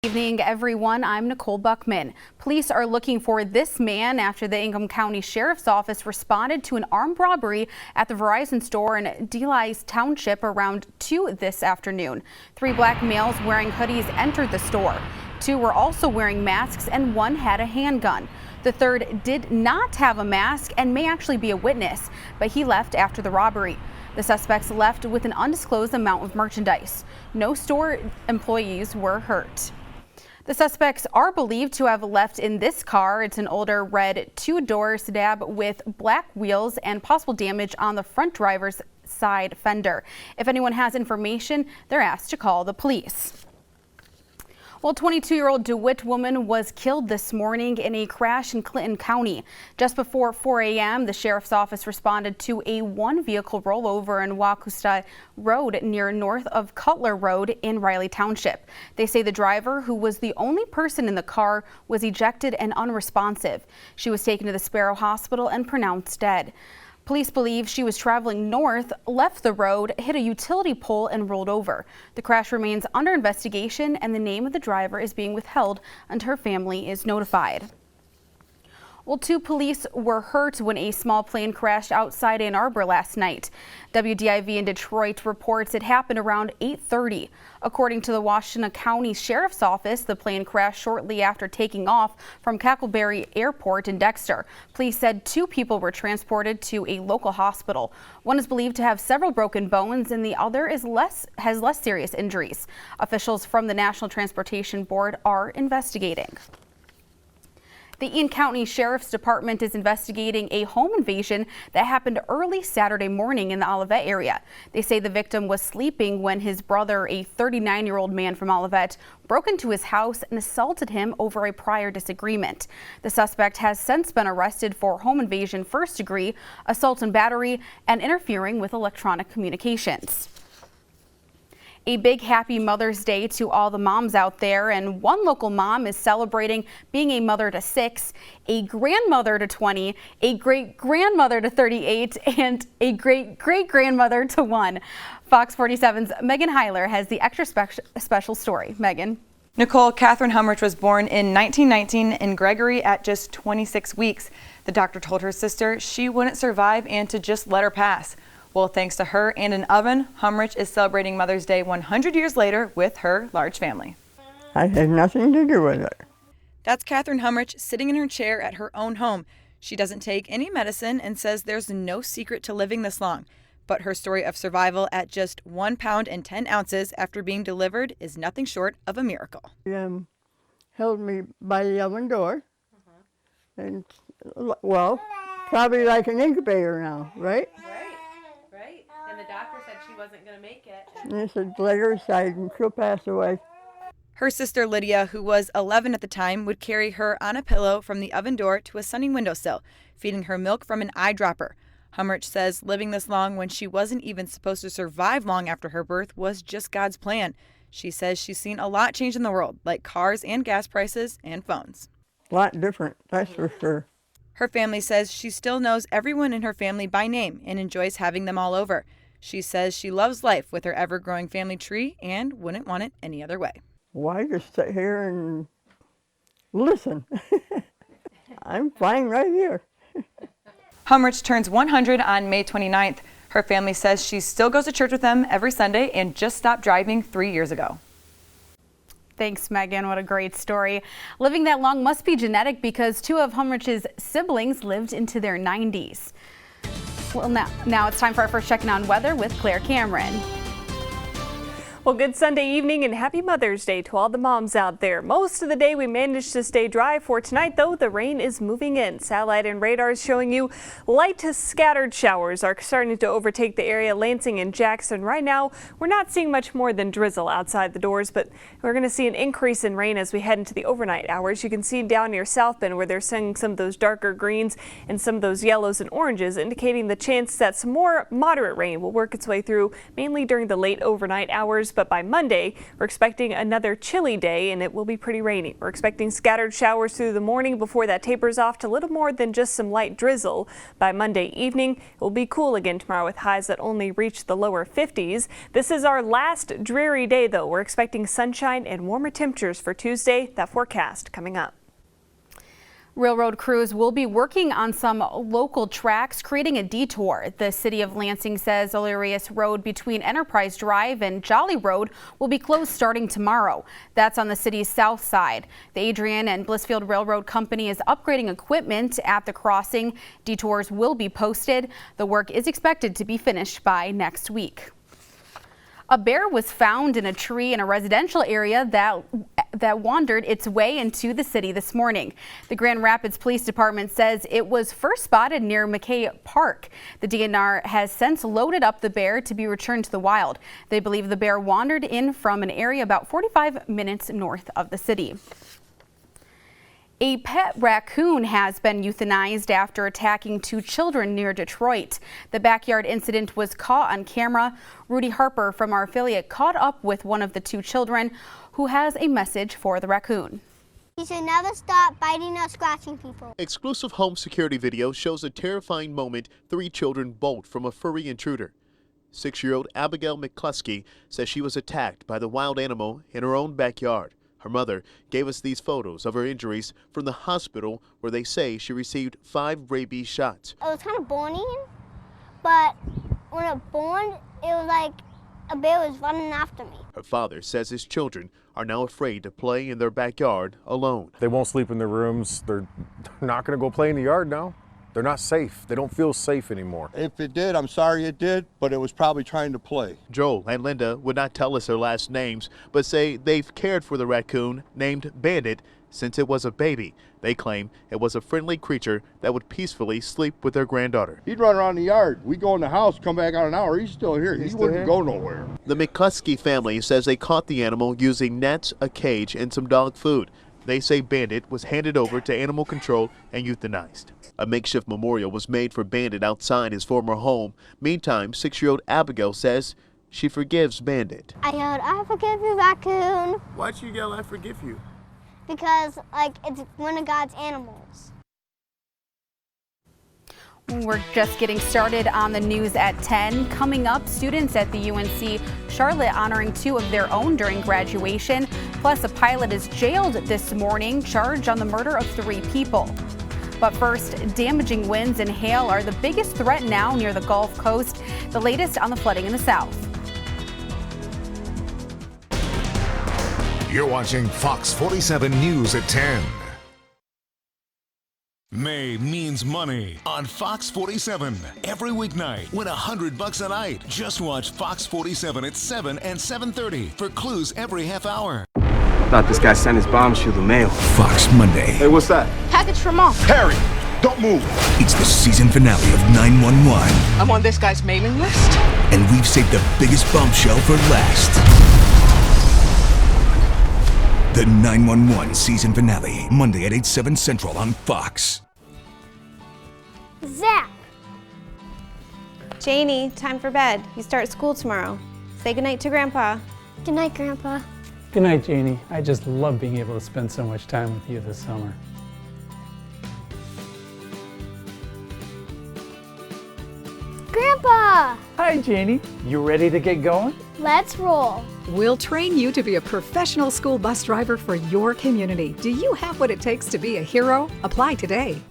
Evening, everyone. I'm Nicole Buckman. Police are looking for this man after the Ingham County Sheriff's Office responded to an armed robbery at the Verizon store in Delhi Township around 2 this afternoon. 3 black males wearing hoodies entered the store. 2 were also wearing masks and 1 had a handgun. The 3rd did not have a mask and may actually be a witness, but he left after the robbery. The suspects left with an undisclosed amount of merchandise. No store employees were hurt. The suspects are believed to have left in this car. It's an older red 2-door sedan with black wheels and possible damage on the front driver's side fender. If anyone has information, they're asked to call the police. Well, 22-year-old DeWitt woman was killed this morning in a crash in Clinton County. Just before 4 a.m., the sheriff's office responded to a 1-vehicle rollover in Wakusta Road near north of Cutler Road in Riley Township. They say the driver, who was the only person in the car, was ejected and unresponsive. She was taken to the Sparrow Hospital and pronounced dead. Police believe she was traveling north, left the road, hit a utility pole and rolled over. The crash remains under investigation and the name of the driver is being withheld until her family is notified. Well, 2 police were hurt when a small plane crashed outside Ann Arbor last night. WDIV in Detroit reports it happened around 8:30. According to the Washington County Sheriff's Office, the plane crashed shortly after taking off from Cackleberry Airport in Dexter. Police said 2 people were transported to a local hospital. One is believed to have several broken bones and the other has less serious injuries. Officials from the National Transportation Board are investigating. The Eaton County Sheriff's Department is investigating a home invasion that happened early Saturday morning in the Olivet area. They say the victim was sleeping when his brother, a 39-year-old man from Olivet, broke into his house and assaulted him over a prior disagreement. The suspect has since been arrested for home invasion first degree, assault and battery, and interfering with electronic communications. A big happy Mother's Day to all the moms out there, and one local mom is celebrating being a mother to 6, a grandmother to 20, a great-grandmother to 38, and a great-great-grandmother to 1. Fox 47's Megan Heiler has the extra special story. Megan. Nicole, Catherine Humrich was born in 1919 in Gregory at just 26 weeks. The doctor told her sister she wouldn't survive and to just let her pass. Well, thanks to her and an oven, Humrich is celebrating Mother's Day 100 years later with her large family. I had nothing to do with it. That's Catherine Humrich sitting in her chair at her own home. She doesn't take any medicine and says there's no secret to living this long. But her story of survival at just 1 pound and 10 ounces after being delivered is nothing short of a miracle. He held me by the oven door, and well, probably like an incubator now, right? Right. And the doctor said she wasn't going to make it. And they said, let her aside and she'll pass away. Her sister Lydia, who was 11 at the time, would carry her on a pillow from the oven door to a sunny windowsill, feeding her milk from an eyedropper. Humrich says living this long when she wasn't even supposed to survive long after her birth was just God's plan. She says she's seen a lot change in the world, like cars and gas prices and phones. A lot different, that's for sure. Her family says she still knows everyone in her family by name and enjoys having them all over. She says she loves life with her ever-growing family tree and wouldn't want it any other way. Why just sit here and listen? I'm fine right here. Humrich turns 100 on May 29th. Her family says she still goes to church with them every Sunday and just stopped driving 3 years ago. Thanks, Megan. What a great story. Living that long must be genetic because 2 of Humrich's siblings lived into their 90s. Well, now it's time for our first check-in on weather with Claire Cameron. Well, good Sunday evening and happy Mother's Day to all the moms out there. Most of the day we managed to stay dry. For tonight, though, the rain is moving in. Satellite and radar is showing you light to scattered showers are starting to overtake the area. Lansing and Jackson. Right now, we're not seeing much more than drizzle outside the doors, but we're going to see an increase in rain as we head into the overnight hours. You can see down near South Bend where they're seeing some of those darker greens and some of those yellows and oranges, indicating the chance that some more moderate rain will work its way through, mainly during the late overnight hours. temperatures, but by Monday, we're expecting another chilly day and it will be pretty rainy. We're expecting scattered showers through the morning before that tapers off to little more than just some light drizzle. By Monday evening, it will be cool again tomorrow with highs that only reach the lower 50s. This is our last dreary day, though. We're expecting sunshine and warmer temperatures for Tuesday. That forecast coming up. Railroad crews will be working on some local tracks, creating a detour. The city of Lansing says Illyrius Road between Enterprise Drive and Jolly Road will be closed starting tomorrow. That's on the city's south side. The Adrian and Blissfield Railroad Company is upgrading equipment at the crossing. Detours will be posted. The work is expected to be finished by next week. A bear was found in a tree in a residential area that wandered its way into the city this morning. The Grand Rapids Police Department says it was first spotted near McKay Park. The DNR has since loaded up the bear to be returned to the wild. They believe the bear wandered in from an area about 45 minutes north of the city. A pet raccoon has been euthanized after attacking 2 children near Detroit. The backyard incident was caught on camera. Rudy Harper from our affiliate caught up with one of the 2 children who has a message for the raccoon. You should never stop biting or scratching people. Exclusive home security video shows a terrifying moment 3 children bolt from a furry intruder. 6-year-old Abigail McCluskey says she was attacked by the wild animal in her own backyard. Her mother gave us these photos of her injuries from the hospital where they say she received 5 rabies shots. It was kind of burning, but when it burned, it was like a bear was running after me. Her father says his children are now afraid to play in their backyard alone. They won't sleep in their rooms. They're not going to go play in the yard now. They're not safe. They don't feel safe anymore. If it did, I'm sorry it did, but it was probably trying to play. Joel and Linda would not tell us their last names, but say they've cared for the raccoon named Bandit since it was a baby. They claim it was a friendly creature that would peacefully sleep with their granddaughter. He'd run around the yard. We'd go in the house, come back out an hour. He's still here. He wouldn't go nowhere. The McCluskey family says they caught the animal using nets, a cage, and some dog food. They say Bandit was handed over to animal control and euthanized. A makeshift memorial was made for Bandit outside his former home. Meantime, 6-year-old Abigail says she forgives Bandit. I yelled, "I forgive you, raccoon." Why'd you yell, "I forgive you"? Because, it's one of God's animals. We're just getting started on the news at 10. Coming up, students at the UNC Charlotte honoring 2 of their own during graduation. Plus, a pilot is jailed this morning, charged on the murder of 3 people. But first, damaging winds and hail are the biggest threat now near the Gulf Coast. The latest on the flooding in the south. You're watching Fox 47 News at 10. May means money on Fox 47. Every weeknight, win $100 a night. Just watch Fox 47 at 7 and 7:30 for clues every half hour. Thought this guy sent his bombs through the mail. Fox Monday. Hey, what's that? Package from Mom. Harry, don't move. It's the season finale of 911. I'm on this guy's mailing list. And we've saved the biggest bombshell for last. The 911 season finale, Monday at 8, 7 Central on Fox. Zach. Janie, time for bed. You start school tomorrow. Say goodnight to Grandpa. Good night, Grandpa. Good night, Janie. I just love being able to spend so much time with you this summer. Grandpa! Hi, Janie. You ready to get going? Let's roll. We'll train you to be a professional school bus driver for your community. Do you have what it takes to be a hero? Apply today.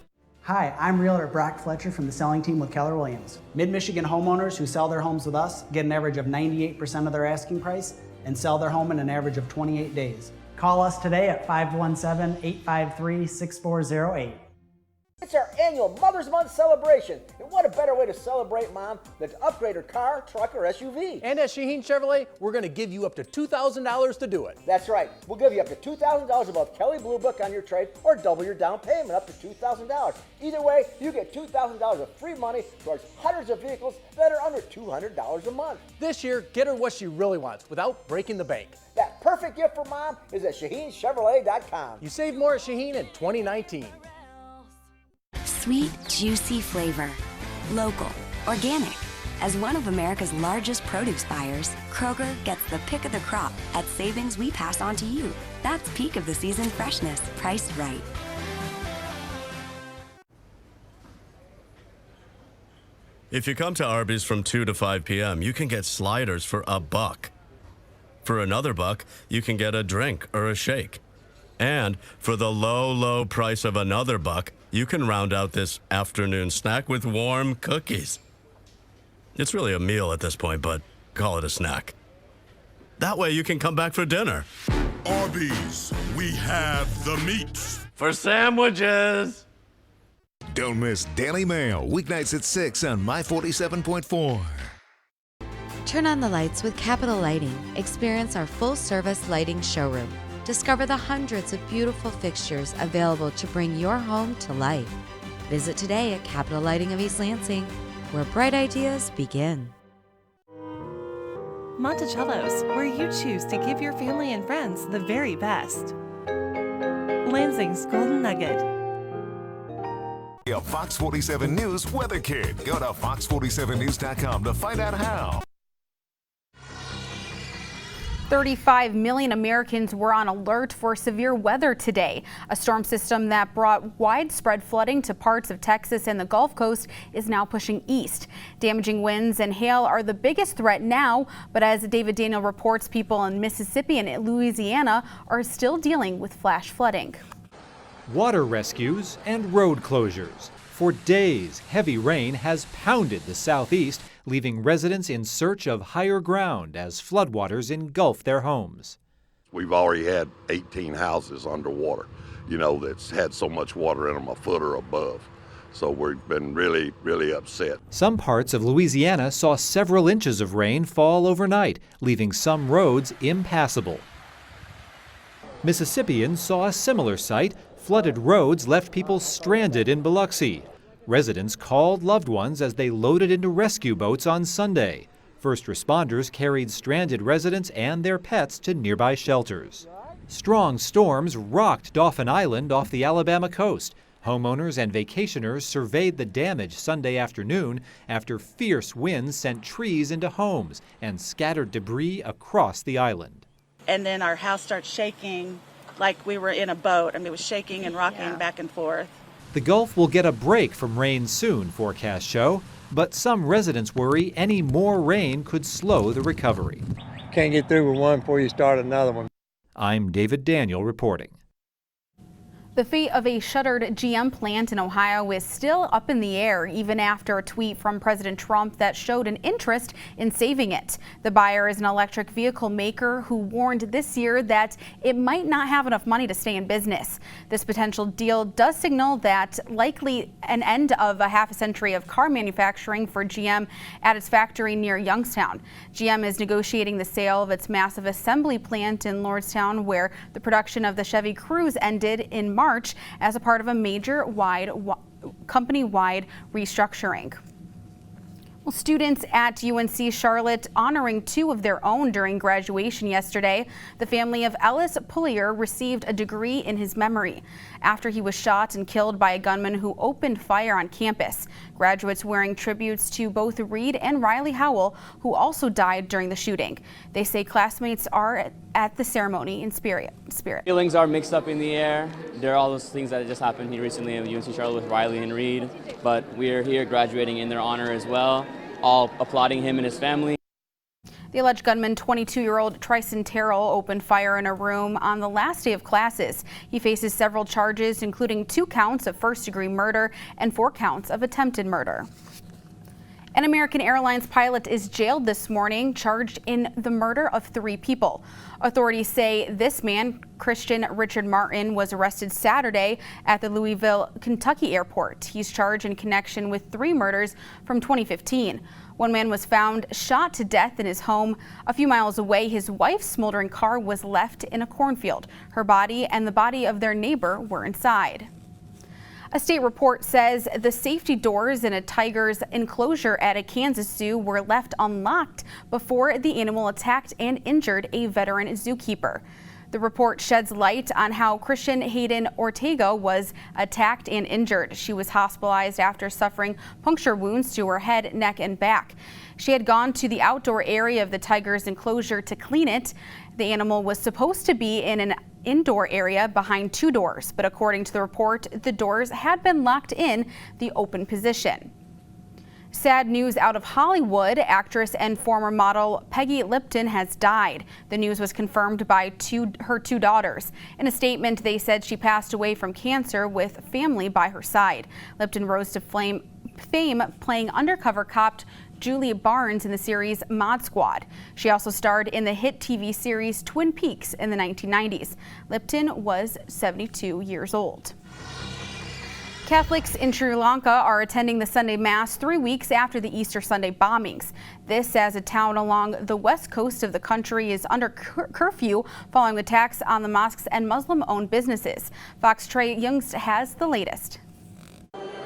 Hi, I'm Realtor Brock Fletcher from the selling team with Keller Williams. Mid-Michigan homeowners who sell their homes with us get an average of 98% of their asking price and sell their home in an average of 28 days. Call us today at 517-853-6408. It's our annual Mother's Month celebration, and what a better way to celebrate Mom than to upgrade her car, truck, or SUV. And at Shaheen Chevrolet, we're going to give you up to $2,000 to do it. That's right. We'll give you up to $2,000 above Kelley Blue Book on your trade, or double your down payment up to $2,000. Either way, you get $2,000 of free money towards hundreds of vehicles that are under $200 a month. This year, get her what she really wants without breaking the bank. That perfect gift for Mom is at ShaheenChevrolet.com. You save more at Shaheen in 2019. Sweet, juicy flavor. Local, organic. As one of America's largest produce buyers, Kroger gets the pick of the crop at savings we pass on to you. That's peak of the season freshness, priced right. If you come to Arby's from 2 to 5 p.m., you can get sliders for $1. For another $1, you can get a drink or a shake. And for the low, low price of another $1, you can round out this afternoon snack with warm cookies. It's really a meal at this point, but call it a snack. That way you can come back for dinner. Arby's, we have the meats. For sandwiches. Don't miss Daily Mail, weeknights at 6 on My 47.4. Turn on the lights with Capital Lighting. Experience our full-service lighting showroom. Discover the hundreds of beautiful fixtures available to bring your home to life. Visit today at Capital Lighting of East Lansing, where bright ideas begin. Monticello's, where you choose to give your family and friends the very best. Lansing's Golden Nugget. A Fox 47 News weather kit. Go to fox47news.com to find out how. 35 million Americans were on alert for severe weather today. A storm system that brought widespread flooding to parts of Texas and the Gulf Coast is now pushing east. Damaging winds and hail are the biggest threat now, but as David Daniel reports, people in Mississippi and Louisiana are still dealing with flash flooding. Water rescues and road closures. For days, heavy rain has pounded the southeast, leaving residents in search of higher ground as floodwaters engulf their homes. We've already had 18 houses underwater, that's had so much water in them, a foot or above. So we've been really, really upset. Some parts of Louisiana saw several inches of rain fall overnight, leaving some roads impassable. Mississippians saw a similar sight. Flooded roads left people stranded in Biloxi. Residents called loved ones as they loaded into rescue boats on Sunday. First responders carried stranded residents and their pets to nearby shelters. Strong storms rocked Dauphin Island off the Alabama coast. Homeowners and vacationers surveyed the damage Sunday afternoon after fierce winds sent trees into homes and scattered debris across the island. And then our house started shaking like we were in a boat. It was shaking and rocking back and forth. The Gulf will get a break from rain soon, forecasts show, but some residents worry any more rain could slow the recovery. Can't get through with one before you start another one. I'm David Daniel reporting. The fate of a shuttered GM plant in Ohio is still up in the air, even after a tweet from President Trump that showed an interest in saving it. The buyer is an electric vehicle maker who warned this year that it might not have enough money to stay in business. This potential deal does signal that likely an end of a half a century of car manufacturing for GM at its factory near Youngstown. GM is negotiating the sale of its massive assembly plant in Lordstown, where the production of the Chevy Cruze ended in March as a part of a major company-wide restructuring. Well, students at UNC Charlotte honoring two of their own during graduation yesterday. The family of Ellis Pullier received a degree in his memory after he was shot and killed by a gunman who opened fire on campus. Graduates wearing tributes to both Reed and Riley Howell, who also died during the shooting. They say classmates are at the ceremony in spirit. Feelings are mixed up in the air. There are all those things that just happened here recently at UNC Charlotte with Riley and Reed, but we are here graduating in their honor as well, all applauding him and his family. The alleged gunman, 22-year-old Tryson Terrell, opened fire in a room on the last day of classes. He faces several charges, including 2 counts of first-degree murder and 4 counts of attempted murder. An American Airlines pilot is jailed this morning, charged in the murder of 3 people. Authorities say this man, Christian Richard Martin, was arrested Saturday at the Louisville, Kentucky airport. He's charged in connection with 3 murders from 2015. One man was found shot to death in his home. A few miles away, his wife's smoldering car was left in a cornfield. Her body and the body of their neighbor were inside. A state report says the safety doors in a tiger's enclosure at a Kansas zoo were left unlocked before the animal attacked and injured a veteran zookeeper. The report sheds light on how Christian Hayden Ortega was attacked and injured. She was hospitalized after suffering puncture wounds to her head, neck, and back. She had gone to the outdoor area of the tiger's enclosure to clean it. The animal was supposed to be in an indoor area behind 2 doors, but according to the report, the doors had been locked in the open position. Sad news out of Hollywood. Actress and former model Peggy Lipton has died. The news was confirmed by her two daughters. In a statement, they said she passed away from cancer with family by her side. Lipton rose to fame playing undercover cop Julie Barnes in the series Mod Squad. She also starred in the hit TV series Twin Peaks in the 1990s. Lipton was 72 years old. Catholics in Sri Lanka are attending the Sunday Mass 3 weeks after the Easter Sunday bombings. This as a town along the west coast of the country is under curfew following attacks on the mosques and Muslim-owned businesses. Fox Trey Youngst has the latest.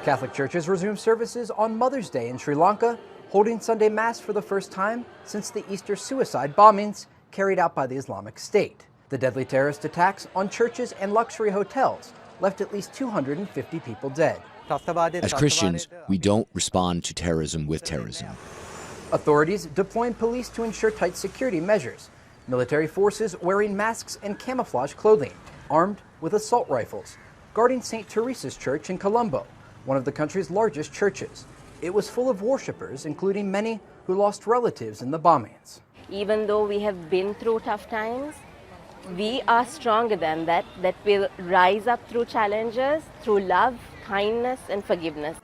Catholic churches resumed services on Mother's Day in Sri Lanka, holding Sunday Mass for the first time since the Easter suicide bombings carried out by the Islamic State. The deadly terrorist attacks on churches and luxury hotels left at least 250 people dead. As Christians, we don't respond to terrorism with terrorism. Authorities deploying police to ensure tight security measures. Military forces wearing masks and camouflage clothing, armed with assault rifles, guarding St. Teresa's Church in Colombo, one of the country's largest churches. It was full of worshippers, including many who lost relatives in the bombings. Even though we have been through tough times, we are stronger than that will rise up through challenges, through love, kindness, and forgiveness.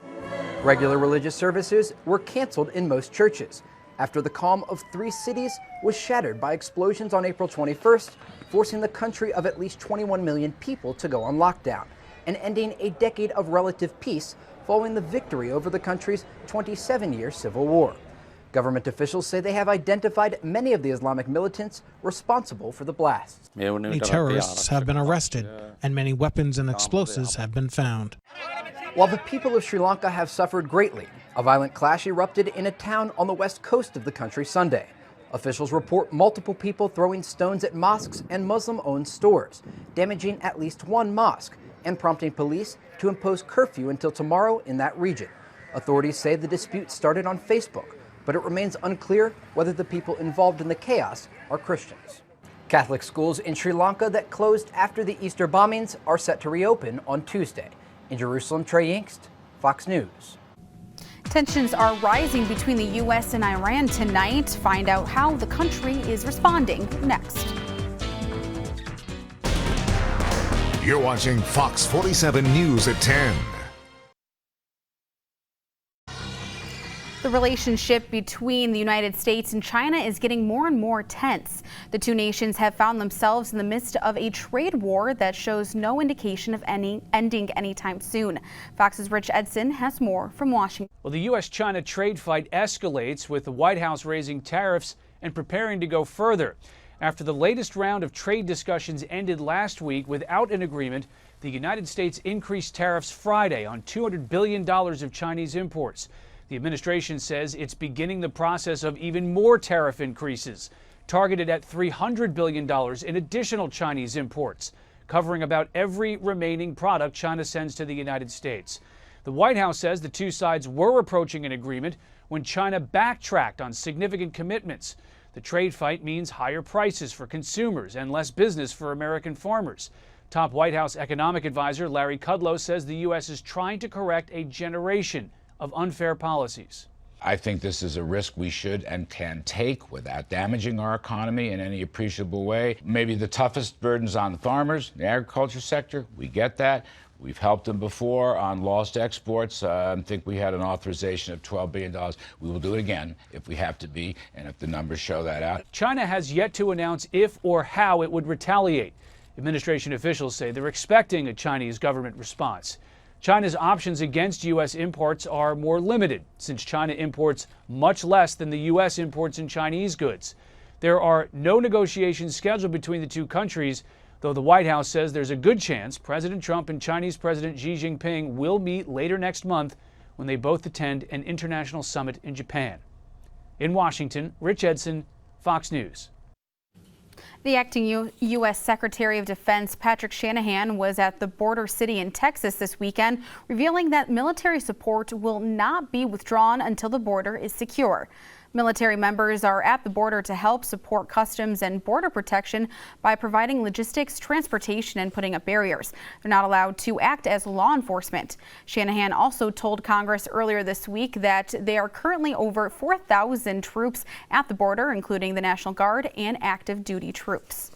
Regular religious services were canceled in most churches after the calm of 3 cities was shattered by explosions on April 21st, forcing the country of at least 21 million people to go on lockdown and ending a decade of relative peace following the victory over the country's 27-year civil war. Government officials say they have identified many of the Islamic militants responsible for the blasts. Many terrorists have been arrested, and many weapons and explosives have been found. While the people of Sri Lanka have suffered greatly, a violent clash erupted in a town on the west coast of the country Sunday. Officials report multiple people throwing stones at mosques and Muslim-owned stores, damaging at least 1 mosque and prompting police to impose curfew until tomorrow in that region. Authorities say the dispute started on Facebook, but it remains unclear whether the people involved in the chaos are Christians. Catholic schools in Sri Lanka that closed after the Easter bombings are set to reopen on Tuesday. In Jerusalem, Trey Youngst, Fox News. Tensions are rising between the U.S. and Iran tonight. Find out how the country is responding next. You're watching Fox 47 News at 10. The relationship between the United States and China is getting more and more tense. The two nations have found themselves in the midst of a trade war that shows no indication of ending anytime soon. Fox's Rich Edson has more from Washington. Well, the U.S.-China trade fight escalates with the White House raising tariffs and preparing to go further. After the latest round of trade discussions ended last week without an agreement, the United States increased tariffs Friday on $200 billion of Chinese imports. The administration says it's beginning the process of even more tariff increases, targeted at $300 billion in additional Chinese imports, covering about every remaining product China sends to the United States. The White House says the two sides were approaching an agreement when China backtracked on significant commitments. The trade fight means higher prices for consumers and less business for American farmers. Top White House economic advisor Larry Kudlow says the U.S. is trying to correct a generation of unfair policies. I think this is a risk we should and can take without damaging our economy in any appreciable way. Maybe the toughest burdens on the farmers, the agriculture sector, we get that. We've helped them before on lost exports. I think we had an authorization of $12 billion. We will do it again if we have to be, and if the numbers show that out. China has yet to announce if or how it would retaliate. Administration officials say they're expecting a Chinese government response. China's options against U.S. imports are more limited, since China imports much less than the U.S. imports in Chinese goods. There are no negotiations scheduled between the two countries, though the White House says there's a good chance President Trump and Chinese President Xi Jinping will meet later next month when they both attend an international summit in Japan. In Washington, Rich Edson, Fox News. The acting U.S. Secretary of Defense Patrick Shanahan was at the border city in Texas this weekend, revealing that military support will not be withdrawn until the border is secure. Military members are at the border to help support customs and border protection by providing logistics, transportation, and putting up barriers. They're not allowed to act as law enforcement. Shanahan also told Congress earlier this week that there are currently over 4,000 troops at the border, including the National Guard and active duty troops.